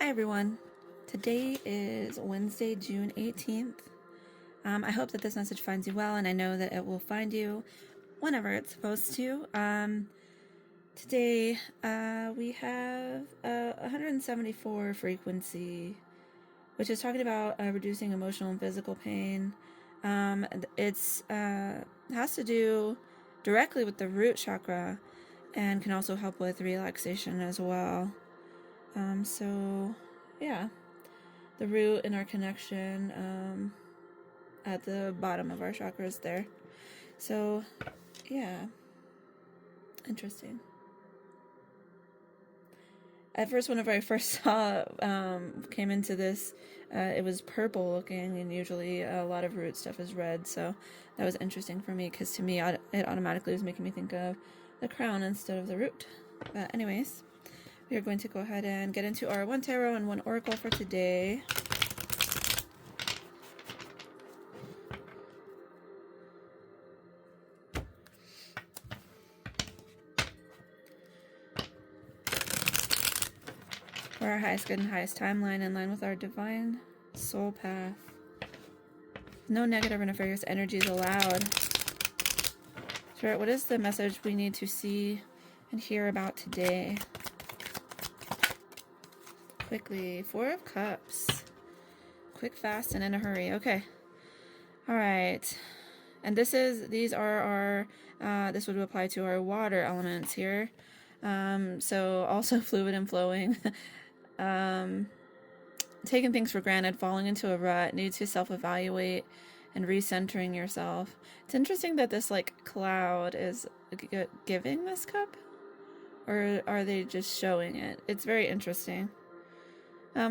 Hi everyone. Today is Wednesday, June 18th. I hope that this message finds you well, and I know that it will find you whenever it's supposed to. Today we have 174 frequency, which is talking about reducing emotional and physical pain. It's has to do directly with the root chakra and can also help with relaxation as well. So yeah, the root and our connection at the bottom of our chakras there. So yeah, interesting. At first, whenever I first saw came into this, it was purple looking, and usually a lot of root stuff is red. So that was interesting for me because to me it automatically was making me think of the crown instead of the root. But anyways, we are going to go ahead and get into our one tarot and one oracle for today. For our highest good and highest timeline in line with our divine soul path. No negative or nefarious energies allowed. Spirit, what is the message we need to see and hear about today? Quickly. Four of Cups. Quick, fast, and in a hurry. Okay. All right. And these are our, this would apply to our water elements here. So also fluid and flowing. Taking things for granted, falling into a rut, need to self-evaluate and recentering yourself. It's interesting that this like cloud is giving this cup, or are they just showing it? It's very interesting.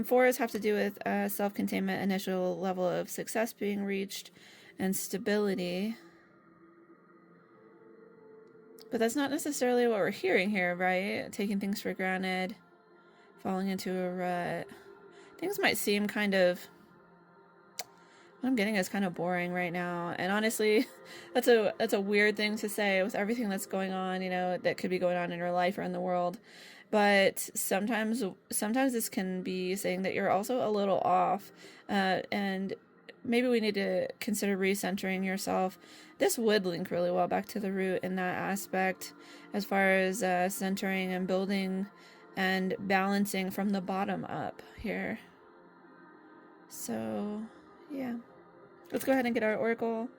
Fours have to do with self-containment, initial level of success being reached, and stability. But that's not necessarily what we're hearing here, right? Taking things for granted, falling into a rut. Things might seem kind of, what I'm getting is kind of boring right now. And honestly, that's a weird thing to say with everything that's going on, that could be going on in your life or in the world. But sometimes this can be saying that you're also a little off, and maybe we need to consider recentering yourself. This would link really well back to the root in that aspect, as far as centering and building and balancing from the bottom up here. So, yeah. Let's go ahead and get our oracle.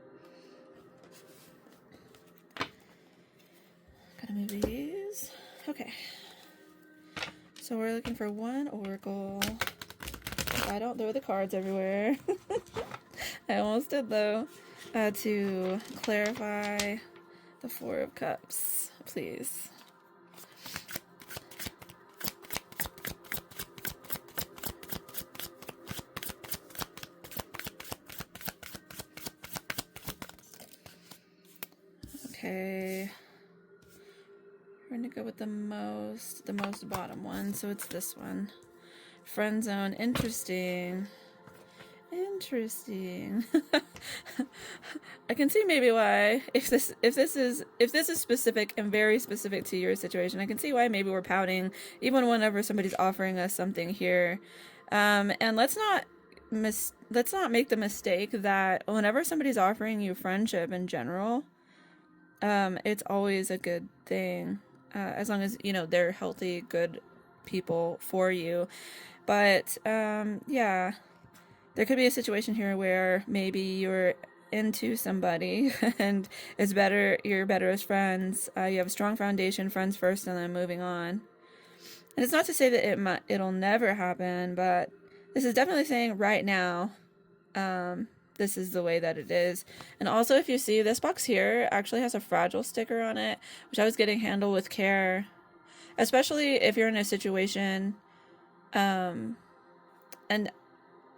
Gotta move these. Okay. So we're looking for one oracle. If I don't throw the cards everywhere. I almost did though. To clarify the Four of Cups, please. Okay. We're gonna go with the most bottom one, so it's this one. Friend zone. Interesting. I can see maybe why, if this is specific and very specific to your situation, I can see why maybe we're pouting even whenever somebody's offering us something here. And let's not make the mistake that whenever somebody's offering you friendship in general, it's always a good thing, as long as they're healthy, good people for you. But yeah, there could be a situation here where maybe you're into somebody and you're better as friends. You have a strong foundation, friends first, and then moving on. And it's not to say that it'll never happen, but this is definitely saying right now, this is the way that it is. And also, if you see, this box here actually has a fragile sticker on it, which I was getting handled with care, especially if you're in a situation, and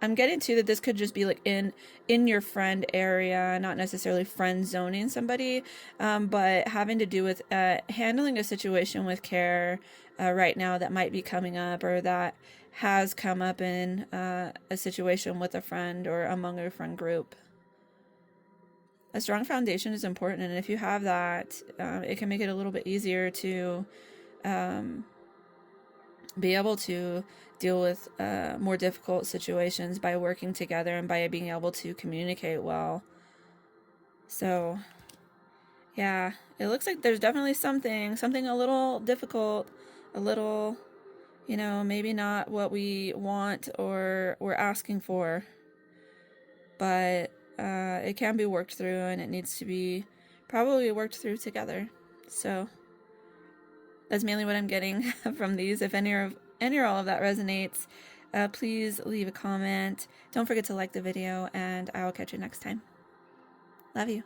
I'm getting to that this could just be like in your friend area, not necessarily friend zoning somebody, but having to do with handling a situation with care right now that might be coming up, or that has come up in a situation with a friend or among a friend group. A strong foundation is important, and if you have that, it can make it a little bit easier to be able to deal with more difficult situations by working together and by being able to communicate well. So, yeah, it looks like there's definitely something a little difficult, a little, maybe not what we want or we're asking for, but it can be worked through, and it needs to be probably worked through together. So that's mainly what I'm getting from these. If any or all of that resonates, please leave a comment. Don't forget to like the video, and I will catch you next time. Love you.